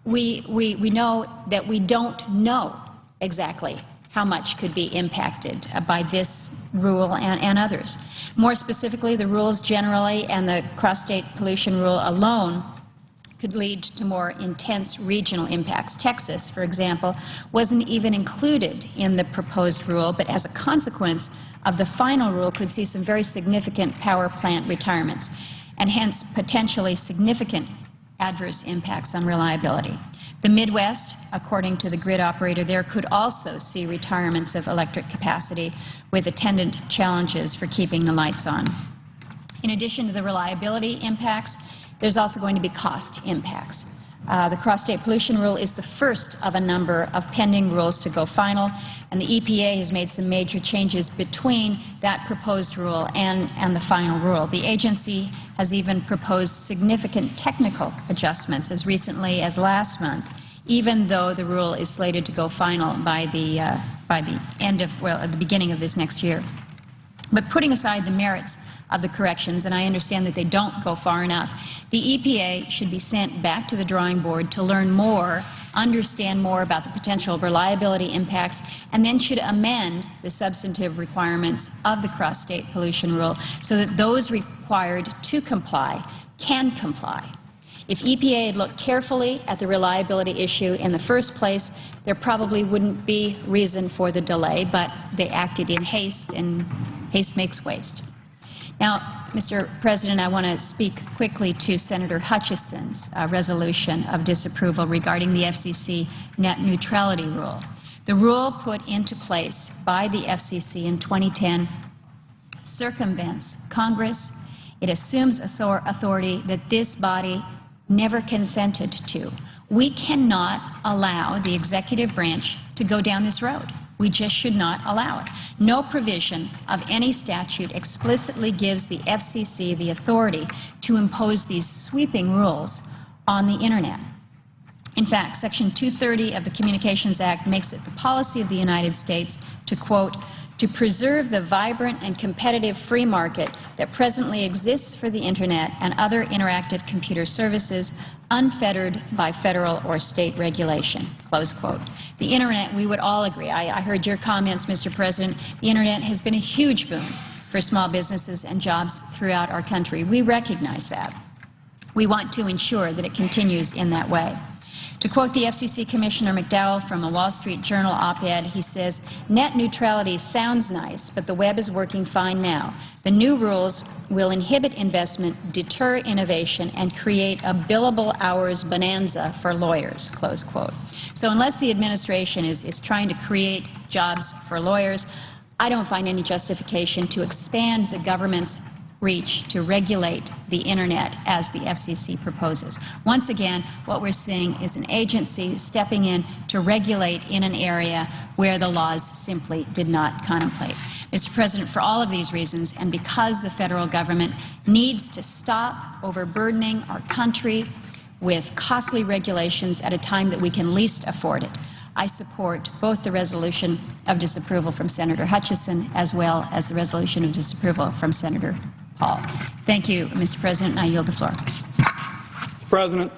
we know that we don't know exactly how much could be impacted by this rule and others. More specifically, the rules generally and the cross-state pollution rule alone could lead to more intense regional impacts. Texas, for example, wasn't even included in the proposed rule, but as a consequence of the final rule could see some very significant power plant retirements and hence potentially significant adverse impacts on reliability. The Midwest, according to the grid operator there, could also see retirements of electric capacity with attendant challenges for keeping the lights on. In addition to the reliability impacts, there's also going to be cost impacts. The cross-state pollution rule is the first of a number of pending rules to go final, and the EPA has made some major changes between that proposed rule and the final rule. The agency has even proposed significant technical adjustments as recently as last month, even though the rule is slated to go final by the end of, well, at the beginning of this next year. But putting aside the merits of the corrections, and I understand that they don't go far enough, the EPA should be sent back to the drawing board to learn more, understand more about the potential reliability impacts, and then should amend the substantive requirements of the cross-state pollution rule so that those required to comply can comply. If EPA had looked carefully at the reliability issue in the first place, there probably wouldn't be reason for the delay, but they acted in haste, and haste makes waste. Now, Mr. President, I want to speak quickly to Senator Hutchison's resolution of disapproval regarding the FCC net neutrality rule. The rule put into place by the FCC in 2010 circumvents Congress. It assumes authority that this body never consented to. We cannot allow the executive branch to go down this road. We just should not allow it. No provision of any statute explicitly gives the FCC the authority to impose these sweeping rules on the Internet. In fact, Section 230 of the Communications Act makes it the policy of the United States to, quote, to preserve the vibrant and competitive free market that presently exists for the Internet and other interactive computer services unfettered by federal or state regulation, close quote. The Internet, we would all agree. I heard your comments, Mr. President. The Internet has been a huge boon for small businesses and jobs throughout our country. We recognize that. We want to ensure that it continues in that way. To quote the FCC Commissioner McDowell from a Wall Street Journal op-ed, he says, net neutrality sounds nice, but the web is working fine now. The new rules will inhibit investment, deter innovation, and create a billable hours bonanza for lawyers, close quote. So unless the administration is trying to create jobs for lawyers, I don't find any justification to expand the government's reach to regulate the Internet as the FCC proposes. Once again, what we're seeing is an agency stepping in to regulate in an area where the laws simply did not contemplate. Mr. President, for all of these reasons, and because the federal government needs to stop overburdening our country with costly regulations at a time that we can least afford it, I support both the resolution of disapproval from Senator Hutchison as well as the resolution of disapproval from Senator Paul. Thank you, Mr. President, and I yield the floor. Mr. President.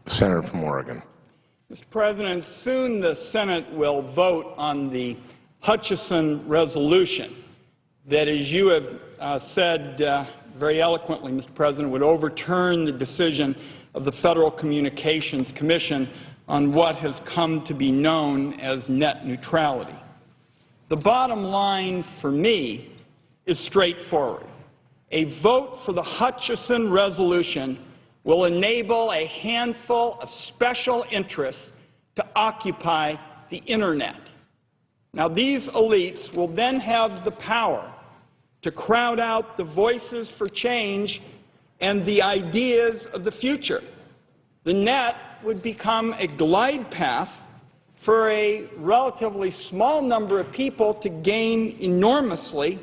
Senator from Oregon. Mr. President, soon the Senate will vote on the Hutchison resolution that, as you have said very eloquently, Mr. President, would overturn the decision of the Federal Communications Commission on what has come to be known as net neutrality. The bottom line for me is straightforward. A vote for the Hutchison resolution will enable a handful of special interests to occupy the Internet. Now, these elites will then have the power to crowd out the voices for change and the ideas of the future. The net would become a glide path for a relatively small number of people to gain enormously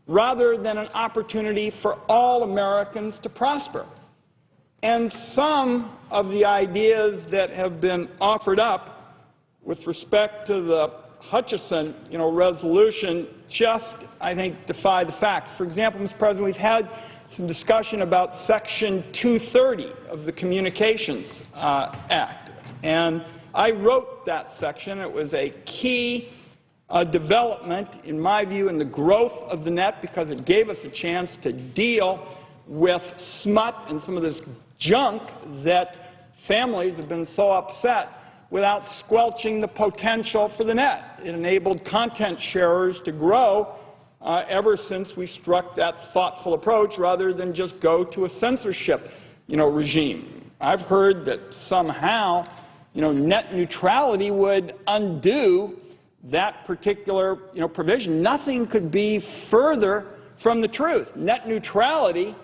rather than an opportunity for all Americans to prosper. And some of the ideas that have been offered up with respect to the Hutchison, resolution just, I think, defy the facts. For example, Mr. President, we've had some discussion about Section 230 of the Communications Act. And I wrote that section. It was a key development, in my view, in the growth of the net because it gave us a chance to deal with smut and some of this junk that families have been so upset without squelching the potential for the net. It enabled content sharers to grow ever since we struck that thoughtful approach rather than just go to a censorship, regime. I've heard that somehow, net neutrality would undo that particular, provision. Nothing could be further from the truth. Net neutrality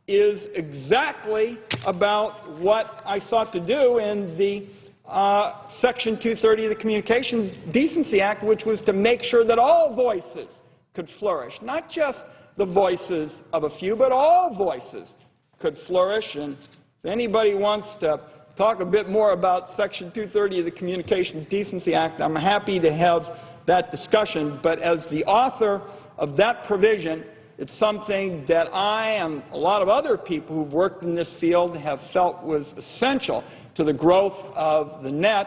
is exactly about what I sought to do in the Section 230 of the Communications Decency Act, which was to make sure that all voices could flourish, not just the voices of a few, but all voices could flourish. And if anybody wants to talk a bit more about Section 230 of the Communications Decency Act, I'm happy to have that discussion. But as the author of that provision, it's something that I and a lot of other people who've worked in this field have felt was essential to the growth of the net,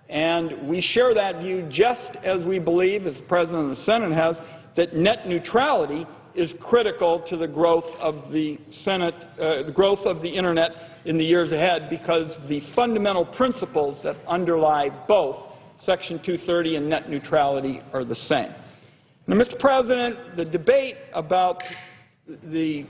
and we share that view just as we believe, as the President of the Senate has, that net neutrality is critical to the growth of the Internet in the years ahead, because the fundamental principles that underlie both Section 230 and net neutrality are the same. Now, Mr. President, the debate about the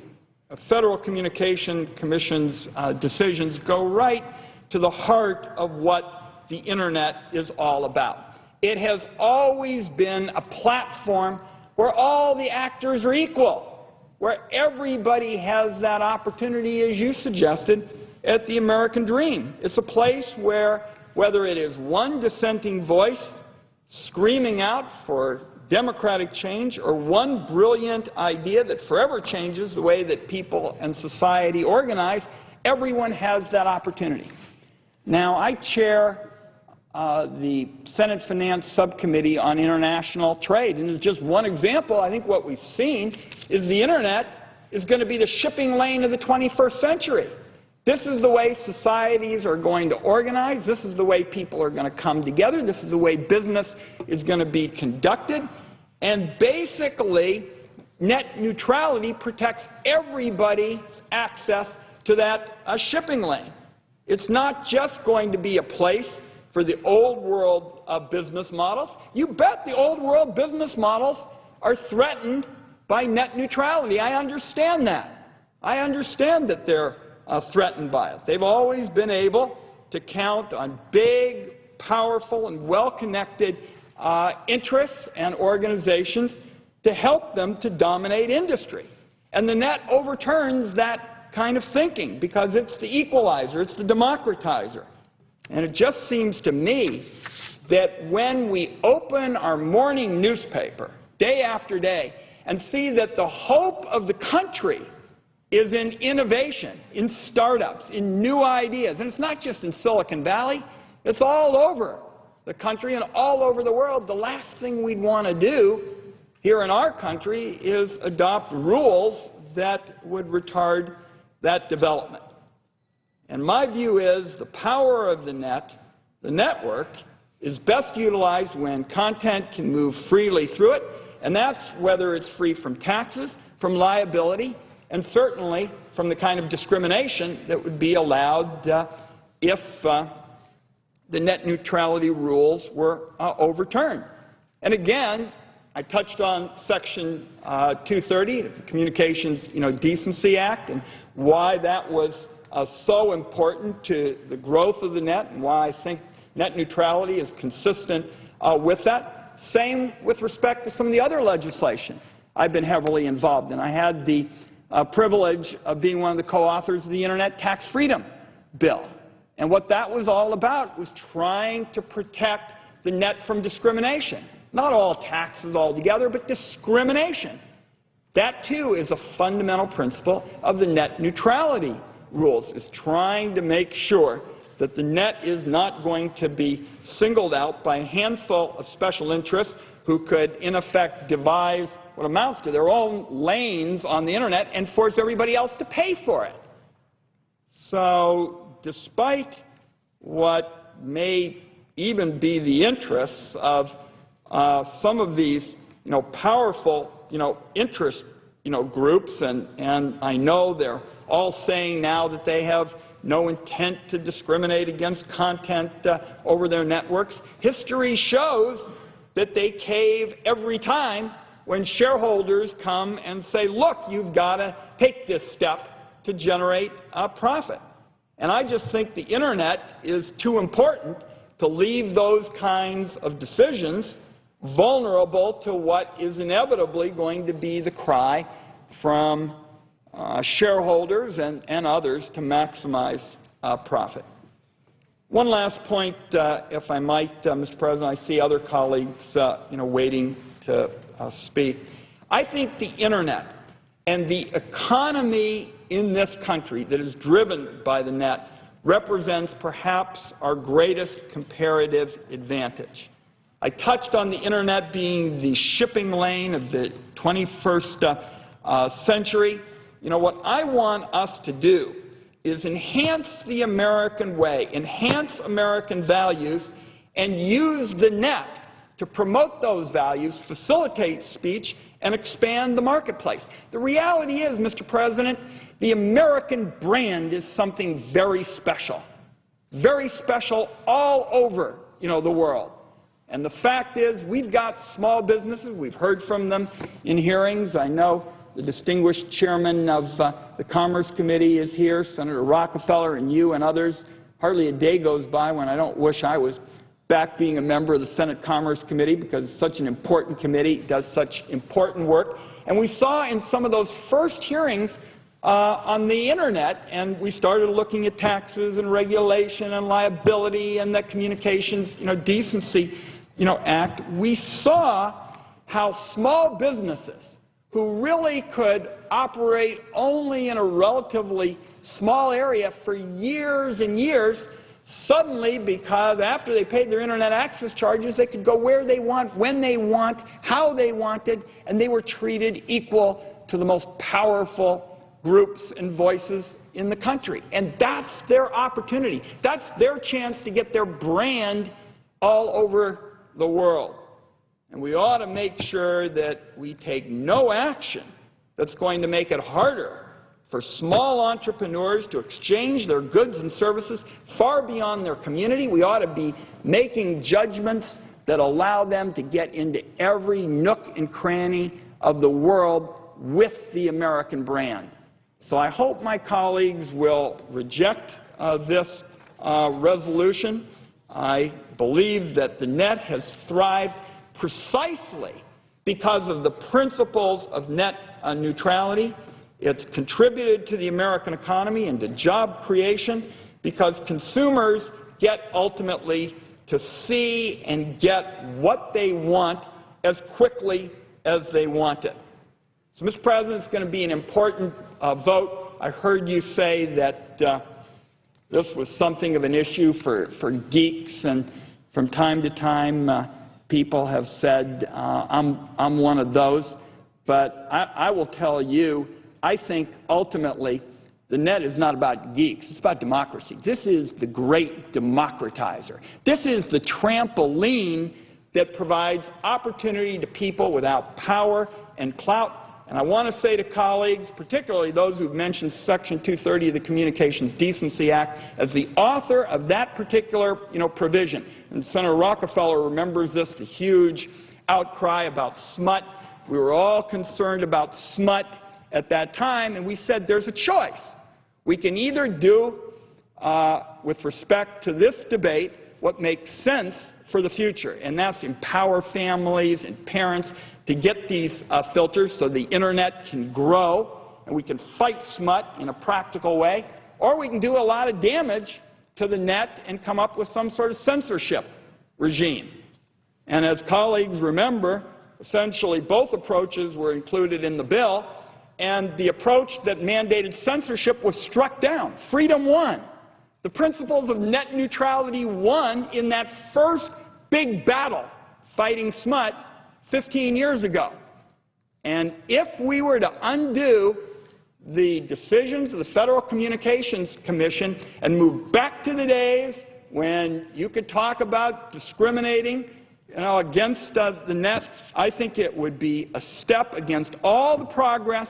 Federal Communications Commission's decisions go right to the heart of what the Internet is all about. It has always been a platform where all the actors are equal, where everybody has that opportunity, as you suggested, at the American dream. It's a place where, whether it is one dissenting voice screaming out for democratic change or one brilliant idea that forever changes the way that people and society organize, everyone has that opportunity. Now, I chair the Senate Finance Subcommittee on International Trade, and as just one example, I think what we've seen is the Internet is going to be the shipping lane of the 21st century. This is the way societies are going to organize. This is the way people are going to come together. This is the way business is going to be conducted. And basically, net neutrality protects everybody's access to that shipping lane. It's not just going to be a place for the old world business models. You bet the old world business models are threatened by net neutrality. I understand that. I understand that they're threatened by it. They've always been able to count on big, powerful, and well-connected interests and organizations to help them to dominate industry. And the net overturns that kind of thinking because it's the equalizer, it's the democratizer. And it just seems to me that when we open our morning newspaper day after day and see that the hope of the country is in innovation, in startups, in new ideas, and it's not just in Silicon Valley, it's all over the country and all over the world, the last thing we'd want to do here in our country is adopt rules that would retard that development. And my view is the power of the net, the network, is best utilized when content can move freely through it, and that's whether it's free from taxes, from liability, and certainly from the kind of discrimination that would be allowed if the net neutrality rules were overturned. And again, I touched on Section 230, the Communications Decency Act, and why that was so important to the growth of the net and why I think net neutrality is consistent with that. Same with respect to some of the other legislation I've been heavily involved in. I had the privilege of being one of the co-authors of the Internet Tax Freedom Bill. And what that was all about was trying to protect the net from discrimination. Not all taxes altogether, but discrimination. That, too, is a fundamental principle of the net neutrality rules, is trying to make sure that the net is not going to be singled out by a handful of special interests who could, in effect, devise what amounts to their own lanes on the Internet and force everybody else to pay for it. So, despite what may even be the interests of some of these, powerful, interest, groups, and I know they're all saying now that they have no intent to discriminate against content over their networks. History shows that they cave every time when shareholders come and say, look, you've got to take this step to generate a profit. And I just think the Internet is too important to leave those kinds of decisions vulnerable to what is inevitably going to be the cry from shareholders and others to maximize profit. One last point, if I might, Mr. President. I see other colleagues, waiting to speak. I think the Internet and the economy in this country that is driven by the net represents perhaps our greatest comparative advantage. I touched on the Internet being the shipping lane of the 21st century. What I want us to do is enhance the American way, enhance American values, and use the net to promote those values, facilitate speech, and expand the marketplace. The reality is, Mr. President, the American brand is something very special all over, the world. And the fact is, we've got small businesses. We've heard from them in hearings. I know the distinguished chairman of the Commerce Committee is here, Senator Rockefeller, and you and others. Hardly a day goes by when I don't wish I was back being a member of the Senate Commerce Committee, because it's such an important committee, does such important work. And we saw in some of those first hearings on the Internet, and we started looking at taxes and regulation and liability and the Communications Decency Act, we saw how small businesses who really could operate only in a relatively small area for years and years, suddenly, because after they paid their Internet access charges, they could go where they want, when they want, how they wanted, and they were treated equal to the most powerful groups and voices in the country. And that's their opportunity. That's their chance to get their brand all over the world. And we ought to make sure that we take no action that's going to make it harder for small entrepreneurs to exchange their goods and services far beyond their community. We ought to be making judgments that allow them to get into every nook and cranny of the world with the American brand. So I hope my colleagues will reject this resolution. I believe that the net has thrived precisely because of the principles of net neutrality. It's contributed to the American economy and to job creation because consumers get ultimately to see and get what they want as quickly as they want it. So, Mr. President, it's going to be an important vote. I heard you say that this was something of an issue for geeks, and from time to time people have said I'm one of those. But I will tell you, I think ultimately the net is not about geeks. It's about democracy. This is the great democratizer. This is the trampoline that provides opportunity to people without power and clout And I want to say to colleagues, particularly those who've mentioned Section 230 of the Communications Decency Act, as the author of that particular, provision, and Senator Rockefeller remembers this, the huge outcry about smut. We were all concerned about smut at that time, and we said there's a choice. We can either do, with respect to this debate, what makes sense for the future, and that's empower families and parents to get these filters so the Internet can grow and we can fight smut in a practical way, or we can do a lot of damage to the net and come up with some sort of censorship regime. And as colleagues remember, essentially both approaches were included in the bill, and the approach that mandated censorship was struck down. Freedom won. The principles of net neutrality won in that first big battle fighting smut 15 years ago. And if we were to undo the decisions of the Federal Communications Commission and move back to the days when you could talk about discriminating against the net, I think it would be a step against all the progress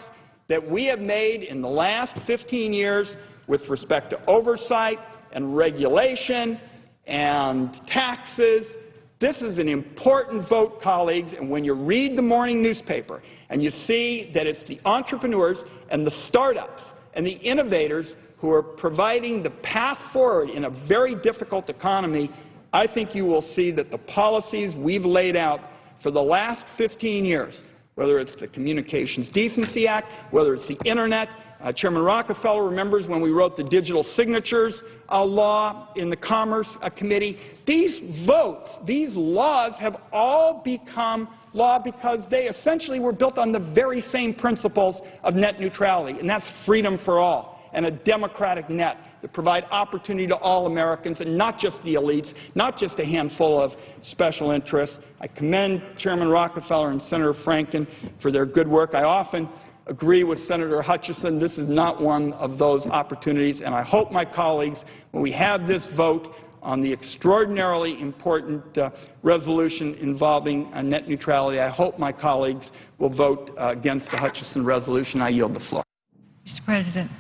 that we have made in the last 15 years with respect to oversight and regulation and taxes. This is an important vote, colleagues, and when you read the morning newspaper and you see that it's the entrepreneurs and the startups and the innovators who are providing the path forward in a very difficult economy, I think you will see that the policies we've laid out for the last 15 years, whether it's the Communications Decency Act, whether it's the Internet. Chairman Rockefeller remembers when we wrote the digital signatures law in the Commerce Committee. These votes, these laws have all become law because they essentially were built on the very same principles of net neutrality, and that's freedom for all and a democratic net that provide opportunity to all Americans and not just the elites, not just a handful of special interests. I commend Chairman Rockefeller and Senator Franken for their good work. I often agree with Senator Hutchison. This is not one of those opportunities, and I hope my colleagues, when we have this vote on the extraordinarily important resolution involving net neutrality, I hope my colleagues will vote against the Hutchison resolution. I yield the floor. Mr. President.